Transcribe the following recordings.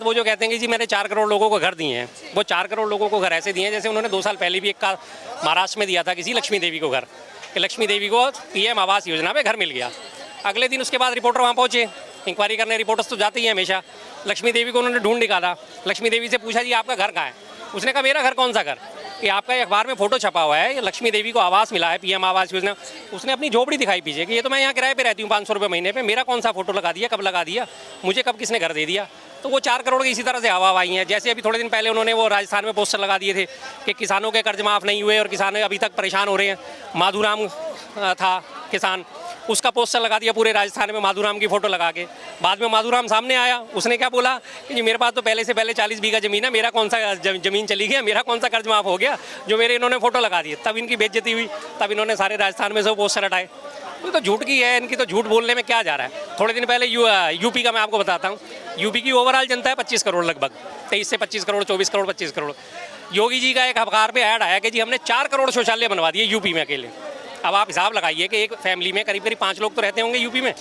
वो जो कहते हैं कि जी मैंने 4 करोड़ लोगों को घर दिए हैं, वो 4 करोड़ लोगों को घर ऐसे दिए हैं जैसे उन्होंने 2 साल पहले भी एक का महाराष्ट्र में दिया था किसी लक्ष्मी देवी को घर, कि लक्ष्मी देवी को पीएम आवास योजना में घर मिल गया। अगले दिन उसके बाद रिपोर्टर वहाँ पहुँचे इंक्वायरी करने, रिपोर्टर्स तो जाते ही हैं हमेशा। लक्ष्मी देवी को उन्होंने ढूंढ निकाला, लक्ष्मी देवी से पूछा जी आपका घर कहाँ है? उसने कहा मेरा घर कौन सा घर, ये आपका अखबार में फोटो छपा हुआ है, लक्ष्मी देवी को आवास मिला है, पीएम आवास योजना। उसने अपनी झोपड़ी दिखाई पीछे कि ये तो मैं यहाँ किराए पे रहती हूँ 500 रुपये महीने पे, मेरा कौन सा फोटो लगा दिया, कब लगा दिया, मुझे कब किसने घर दे दिया। तो वो 4 करोड़ की इसी तरह से हवा आई हैं। जैसे अभी थोड़े दिन पहले उन्होंने वो राजस्थान में पोस्टर लगा दिए थे कि किसानों के कर्ज माफ़ नहीं हुए और किसान अभी तक परेशान हो रहे हैं। माधुराम था किसान, उसका पोस्टर लगा दिया पूरे राजस्थान में माधुराम की फ़ोटो लगा के। बाद में माधुराम सामने आया, उसने क्या बोला कि जी मेरे पास तो पहले से पहले 40 बीघा ज़मीन है, मेरा कौन सा ज़मीन चली गया, मेरा कौन सा कर्ज माफ़ हो गया जो मेरे इन्होंने फ़ोटो लगा दिए। तब इनकी बेइज्जती हुई, तब इन्होंने सारे राजस्थान में से वो पोस्टर हटाए। तो झूठ की है इनकी, तो झूठ बोलने में क्या जा रहा है। थोड़े दिन पहले यूपी का मैं आपको बताता हूँ, यूपी की ओवरऑल जनता है 25 करोड़ लगभग, 23 से 25 करोड़, 24 करोड़, 25 करोड़। योगी जी का एक अखबार पे ऐड आया कि जी हमने 4 करोड़ शौचालय बनवा दिए यूपी में अकेले। अब आप हिसाब लगाइए कि एक फैमिली में करीब 5 लोग तो रहते होंगे यूपी में,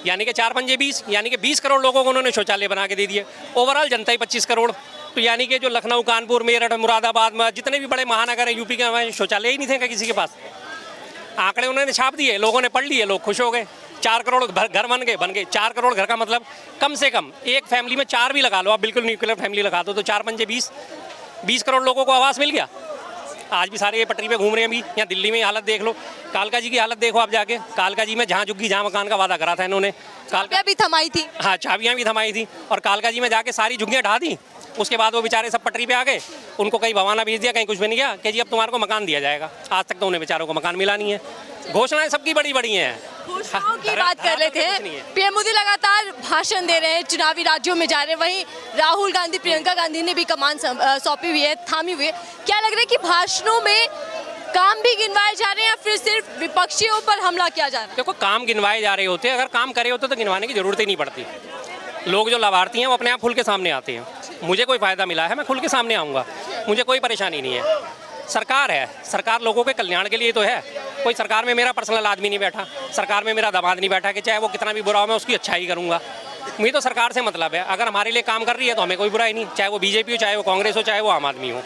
यानी कि 4 पंजे 20, यानी कि 20 करोड़ लोगों को उन्होंने शौचालय बना के दे दिए। ओवरऑल जनता ही 25 करोड़, तो यानी कि जो लखनऊ, कानपुर, मेरठ, मुरादाबाद में जितने भी बड़े महानगर हैं यूपी के, वहाँ शौचालय ही नहीं थे किसी के पास। आंकड़े उन्होंने छाप दिए, लोगों ने पढ़ लिए, लोग खुश हो गए। 4 करोड़ घर बन गए। 4 करोड़ घर का मतलब कम से कम एक फैमिली में 4 भी लगा लो आप, बिल्कुल न्यूक्लियर फैमिली लगा दो तो 4 पंजे 20 करोड़ लोगों को आवास मिल गया। आज भी सारे ये पटरी पे घूम रहे हैं। अभी यहाँ दिल्ली में हालत देख लो, कालका जी की हालत देखो आप जाके। कालका जी में जहाँ झुग्गी जहाँ मकान का वादा करा था इन्होंने, चाबियां भी थमाई थी। हाँ, चाबियाँ भी थमाई थी और कालका जी में जाके सारी झुग्गियाँ ढा दी। उसके बाद वो बेचारे सब पटरी पे आ गए, उनको कहीं भवाना भेज दिया, कहीं कुछ भी नहीं किया कि जी अब तुम्हारे को मकान दिया जाएगा। आज तक तो उन्हें बेचारों को मकान मिला नहीं है। घोषणाएं सबकी बड़ी बड़ी हैं। घोषणाओं की बात कर रहे थे, पीएम मोदी लगातार भाषण दे रहे हैं, चुनावी राज्यों में जा रहे हैं। वहीं राहुल गांधी, प्रियंका गांधी ने भी कमान सौंपी हुई है, थामी हुई है। क्या लग रहा है कि भाषणों में काम भी गिनवाए जा रहे हैं या फिर सिर्फ विपक्षियों पर हमला किया जा रहा है? देखो, काम गिनवाए जा रहे होते, अगर काम करे होते तो गिनवाने की जरूरत ही नहीं पड़ती। लोग जो लाभार्थी हैं वो अपने आप खुल के सामने आते हैं। मुझे कोई फ़ायदा मिला है, मैं खुल के सामने आऊँगा, मुझे कोई परेशानी नहीं है। सरकार है, सरकार लोगों के कल्याण के लिए तो है। कोई सरकार में मेरा पर्सनल आदमी नहीं बैठा, सरकार में मेरा दामाद नहीं बैठा कि चाहे वो कितना भी बुरा हो मैं उसकी अच्छाई करूँगा। मुझे तो सरकार से मतलब है, अगर हमारे लिए काम कर रही है तो हमें कोई बुराई नहीं, चाहे वो बीजेपी हो, चाहे वो कांग्रेस हो, चाहे वो आम आदमी हो।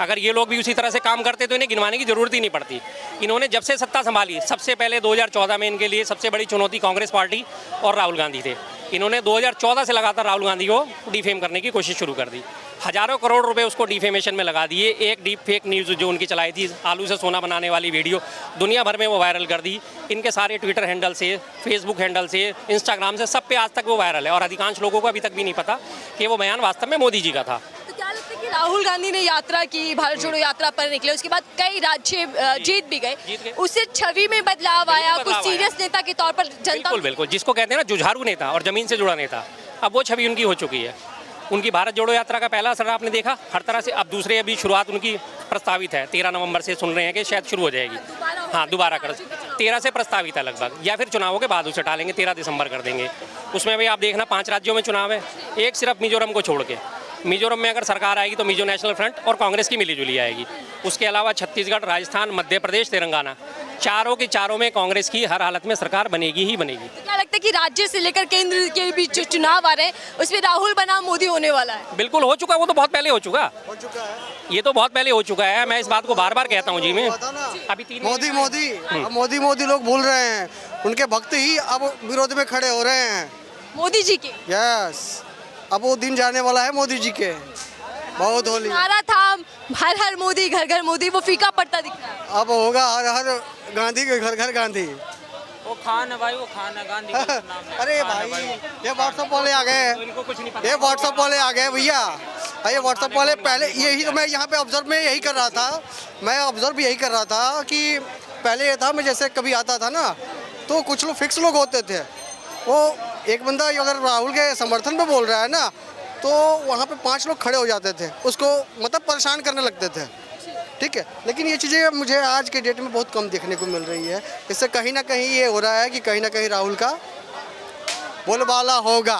अगर ये लोग भी उसी तरह से काम करते तो इन्हें गिनवाने की जरूरत ही नहीं पड़ती। इन्होंने जब से सत्ता संभाली, सबसे पहले 2014 में इनके लिए सबसे बड़ी चुनौती कांग्रेस पार्टी और राहुल गांधी थे। इन्होंने 2014 से लगातार राहुल गांधी को डिफेम करने की कोशिश शुरू कर दी। हजारों करोड़ रुपए उसको डिफेमेशन में लगा दिए। एक डीप फेक न्यूज़ जो उनकी चलाई थी, आलू से सोना बनाने वाली वीडियो, दुनिया भर में वो वायरल कर दी। इनके सारे ट्विटर हैंडल से, फेसबुक हैंडल से, इंस्टाग्राम से, सब पे आज तक वो वायरल है और अधिकांश लोगों को अभी तक भी नहीं पता कि वो बयान वास्तव में मोदी जी का था। तो क्या लगता है कि राहुल गांधी ने यात्रा की, भारत जोड़ो यात्रा पर निकले, उसके बाद कई राज्य जीत भी गए, उससे छवि में बदलाव आया, कुछ सीरियस नेता के तौर पर जनता? बिल्कुल, जिसको कहते हैं ना जुझारू नेता और जमीन से जुड़ा नेता, अब वो छवि उनकी हो चुकी है। उनकी भारत जोड़ो यात्रा का पहला असर आपने देखा हर तरह से। अब दूसरे अभी शुरुआत उनकी प्रस्तावित है, 13 नवंबर से सुन रहे हैं कि शायद शुरू हो जाएगी। हाँ, दोबारा कर 13 से प्रस्तावित है लगभग, या फिर चुनावों के बाद उसे टालेंगे, 13 दिसंबर कर देंगे। उसमें भी आप देखना 5 राज्यों में चुनाव है, एक सिर्फ मिजोरम को छोड़ के। मिजोरम में अगर सरकार आएगी तो मिजो नेशनल फ्रंट और कांग्रेस की मिलीजुली आएगी। उसके अलावा छत्तीसगढ़, राजस्थान, मध्य प्रदेश, तेलंगाना, चारों की चारों में कांग्रेस की हर हालत में सरकार बनेगी ही बनेगी। तो क्या लगता है कि राज्य से लेकर केंद्र के बीच जो चुनाव आ रहे हैं उसमें राहुल बनाम मोदी होने वाला है? बिल्कुल हो चुका, वो तो बहुत पहले हो चुका है, ये तो बहुत पहले हो चुका है। मैं इस बात को बार बार कहता हूँ जी। मैं अभी मोदी लोग भूल रहे हैं, उनके भक्त ही अब विरोध में खड़े हो रहे हैं मोदी जी के। यस, अब वो दिन जाने वाला है मोदी जी के। बहुत होली नारा था हर हर मोदी, घर घर मोदी, वो फीका पड़ता दिख रहा है। अब होगा हर हर गांधी के घर घर गांधी। वो खान है भाई, वो खान है, गांधी का नाम है। अरे भाई, ये व्हाट्सएप वाले आ गए, ये व्हाट्सएप वाले आ गए भैया। ये व्हाट्सएप वाले पहले यही तो मैं यहाँ पे ऑब्जर्व में यही कर रहा था, मैं ऑब्जर्व यही कर रहा था कि पहले ये था, मैं जैसे कभी आता था ना तो कुछ लोग फिक्स लोग होते थे। वो एक बंदा अगर राहुल के समर्थन में बोल रहा है ना तो वहाँ पे 5 लोग खड़े हो जाते थे, उसको मतलब परेशान करने लगते थे। ठीक है, लेकिन ये चीज़ें मुझे आज के डेट में बहुत कम देखने को मिल रही है। इससे कहीं ना कहीं ये हो रहा है कि कहीं ना कहीं राहुल का बोलबाला होगा।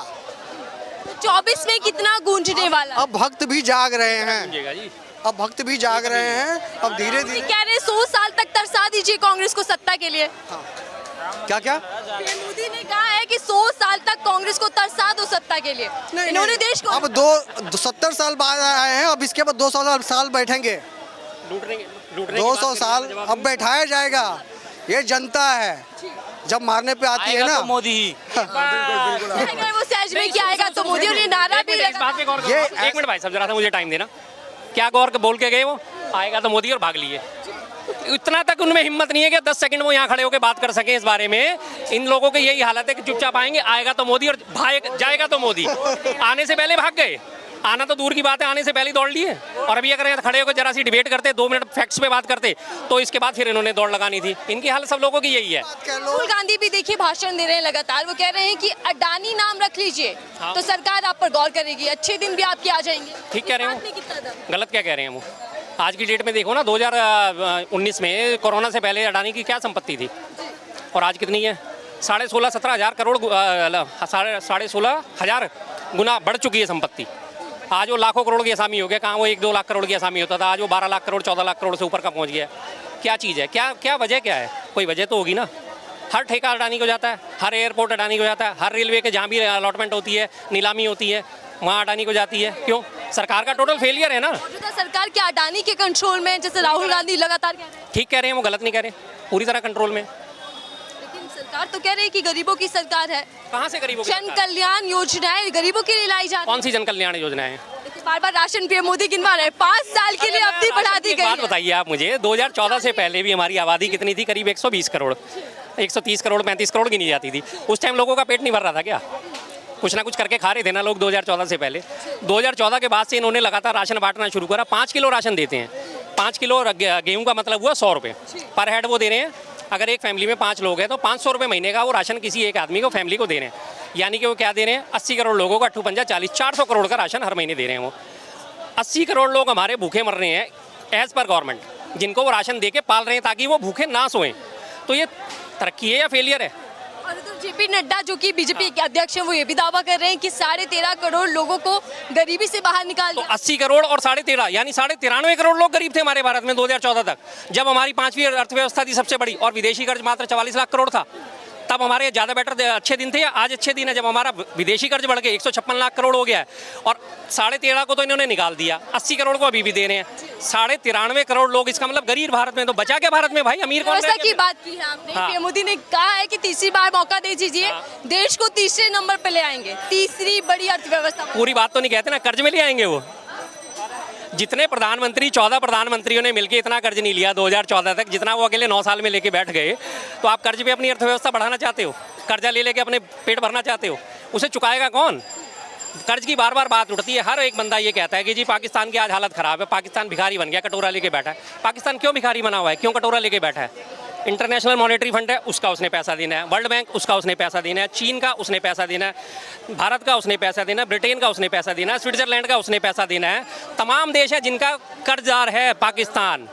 24 में कितना गूंजने वाला? अब भक्त भी जाग रहे हैं, अब भक्त भी जाग रहे हैं। अब धीरे धीरे कह रहे 100 साल तक तरसा दीजिए कांग्रेस को सत्ता के लिए। क्या मोदी ने कहा है कि 100 साल तक कांग्रेस को तरसा दो सत्ता के लिए, इन्होंने देश को अब 70 साल बाद आए हैं, अब इसके बाद 200 साल बैठेंगे, लूटने की 200 बात साल करने का अब बैठाया जाएगा। ये जनता है, जब मारने पे आती है आएगा ना तो मोदी ही। कहेंगे वो सहज में कि आएगा तो मोदी, और ये नारा भी इस बात पे गौर करो। एक मिनट भाई साहब, जरा सा मुझे टाइम देना। क्या गौर बोल के गए वो, आएगा तो मोदी, और भाग लिए। इतना तक उनमें हिम्मत नहीं है कि 10 सेकंड वो यहाँ खड़े होकर बात कर सकें इस बारे में। इन लोगों की यही हालत है कि चुपचाप आएंगे, आएगा तो मोदी, और भाग जाएगा तो मोदी। आने से पहले भाग गए, आना तो दूर की बात है, आने से पहले ही दौड़ लिए। और अभी अगर खड़े होकर जरा सी डिबेट करते, 2 मिनट फैक्ट्स पे बात करते, तो इसके बाद फिर इन्होंने दौड़ लगानी थी। इनकी हालत सब लोगों की यही है। राहुल गांधी भी देखिए भाषण दे रहे हैं लगातार, वो कह रहे हैं कि अडानी नाम रख लीजिए तो सरकार आप पर गौर करेगी, अच्छे दिन भी आपके आ जाएंगे। ठीक कह रहे हो, इस बात में कितना दम है? गलत क्या कह रहे हैं वो। आज की डेट में देखो ना, 2019 में कोरोना से पहले अडानी की क्या संपत्ति थी, और आज कितनी है? 16,500-17 हज़ार करोड़, 16,500 गुना बढ़ चुकी है संपत्ति। आज वो लाखों करोड़ की असामी हो गया। कहाँ वो 1-2 लाख करोड़ की असामी होता था, आज वो 12 लाख करोड़ 14 लाख करोड़ से ऊपर का पहुँच गया है। क्या चीज़ है, क्या वजह क्या है? कोई वजह तो होगी ना। हर ठेका अडानी को जाता है, हर एयरपोर्ट अडानी को जाता है, हर रेलवे के जहाँ भी अलॉटमेंट होती है, नीलामी होती है, वहाँ अडानी को जाती है। क्यों? सरकार का टोटल फेलियर है ना। मौजूदा सरकार क्या अडानी के कंट्रोल में है, जैसे राहुल गांधी लगातार कह रहे हैं? ठीक कह रहे हैं, वो गलत नहीं कह रहे, पूरी तरह कंट्रोल में। लेकिन सरकार तो कह रही है कि गरीबों की सरकार है, कहाँ से गरीबों की जन सरकार? कल्याण योजनाएं गरीबों के लिए लाई जा रही कौन सी जन कल्याण योजनाएं हैं? है। बार बार राशन पीएम मोदी गिनवा रहे हैं, 5 साल के लिए अवधि बढ़ा दी एक गई बात है। बताइए आप मुझे, 2014 से पहले भी हमारी आबादी कितनी थी? करीब 120 करोड़, 130 करोड़, 35 करोड़ गिनी जाती थी। उस टाइम लोगों का पेट नहीं भर रहा था क्या? कुछ ना कुछ करके खा रहे थे ना लोग 2014 से पहले। 2014 के बाद से इन्होंने लगातार राशन बांटना शुरू करा। 5 किलो राशन देते हैं, 5 किलो गेहूं का मतलब हुआ 100 रुपये पर हेड वो दे रहे हैं। अगर एक फैमिली में 5 लोग हैं तो 500 रुपये महीने का वो राशन किसी एक आदमी को, फैमिली को दे रहे हैं। यानी कि वो क्या दे रहे हैं? 80 करोड़ लोगों को 8 पंजा 40, 400 करोड़ का राशन हर महीने दे रहे हैं वो। 80 करोड़ लोग हमारे भूखे मर रहे हैं एज पर गवर्नमेंट, जिनको वो राशन दे के पाल रहे हैं ताकि वो भूखे ना सोएं। तो ये तरक्की है या फेलियर है? और उधर जेपी नड्डा जो कि बीजेपी के अध्यक्ष हैं, वो ये भी दावा कर रहे हैं कि 13.5 करोड़ लोगों को गरीबी से बाहर निकाल तो दिया। 80 करोड़ और 13.5 यानी 93.5 करोड़ लोग गरीब थे हमारे भारत में 2014 तक, जब हमारी 5वीं अर्थव्यवस्था थी सबसे बड़ी, और विदेशी कर्ज मात्र 44 लाख करोड़ था। तब हमारे ज़्यादा बेटर अच्छे दिन थे या आज अच्छे दिन है, जब हमारा विदेशी कर्ज बढ़ के 156 लाख करोड़ हो गया है? और 13.5 को तो इन्होंने निकाल दिया, 80 करोड़ को अभी भी दे रहे हैं। 93.5 करोड़ लोग, इसका मतलब गरीब भारत में। तो बचा क्या भारत में भाई? अमीर कौन व्यवस्था रह की गया? बात की है आपने, हाँ। पीएम मोदी ने कहा है कि तीसरी बार मौका दे दीजिए, देश को तीसरे नंबर पे ले आएंगे, तीसरी बड़ी अर्थव्यवस्था। पूरी बात तो नहीं कहते ना, कर्ज में ले आएंगे वो। जितने प्रधानमंत्री, 14 प्रधानमंत्रियों ने मिलकर इतना कर्ज नहीं लिया 2014 तक, जितना वो अकेले 9 साल में लेके बैठ गए। तो आप कर्ज पे अपनी अर्थव्यवस्था बढ़ाना चाहते हो, कर्जा ले लेके अपने पेट भरना चाहते हो, उसे चुकाएगा कौन? कर्ज की बार बार बात उठती है, हर एक बंदा ये कहता है कि जी पाकिस्तान की आज हालत खराब है, पाकिस्तान भिखारी बन गया, कटोरा लेके बैठा है। पाकिस्तान क्यों भिखारी बना हुआ है, क्यों कटोरा लेके बैठा है? इंटरनेशनल मॉनेटरी फंड है, उसका उसने पैसा देना है, वर्ल्ड बैंक उसका उसने पैसा देना है, चीन का उसने पैसा देना है, भारत का उसने पैसा देना है, ब्रिटेन का उसने पैसा देना है, स्विट्जरलैंड का उसने पैसा देना है। तमाम देश है जिनका कर्जदार है पाकिस्तान।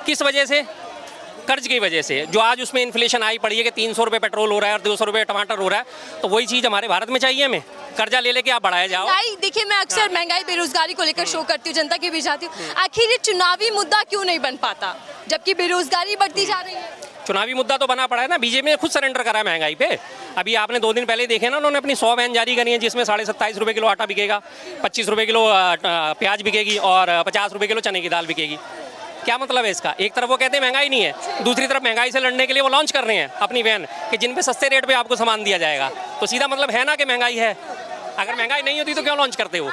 किस वजह से? कर्ज की वजह से। जो आज उसमें इन्फ्लेशन आई पड़ी है कि 300 रुपये पेट्रोल हो रहा है और 200 रुपये टमाटर हो रहा है, तो वही चीज़ हमारे भारत में चाहिए हमें? कर्जा ले लेके आप बढ़ाए जाओ। महंगाई, देखिए मैं अक्सर महंगाई बेरोजगारी को लेकर शो करती हूँ, जनता के बीच जाती हूँ, आखिर ये चुनावी मुद्दा क्यों नहीं बन पाता जबकि बेरोजगारी बढ़ती जा रही है? चुनावी मुद्दा तो बना पड़ा है ना, बीजेपी ने खुद सरेंडर करा है महंगाई पे। अभी आपने 2 दिन पहले देखे ना, उन्होंने अपनी 100 वैन जारी करी है जिसमें 27.5 रुपये किलो आटा बिकेगा, 25 रुपये किलो प्याज बिकेगी और 50 रुपये किलो चने की दाल बिकेगी। क्या मतलब है इसका? एक तरफ वो कहते हैं महंगाई नहीं है, दूसरी तरफ महंगाई से लड़ने के लिए वो लॉन्च कर रहे हैं अपनी वैन कि जिन पे सस्ते रेट पे आपको सामान दिया जाएगा। तो सीधा मतलब है ना कि महंगाई है। अगर महंगाई नहीं होती तो क्यों लॉन्च करते हो?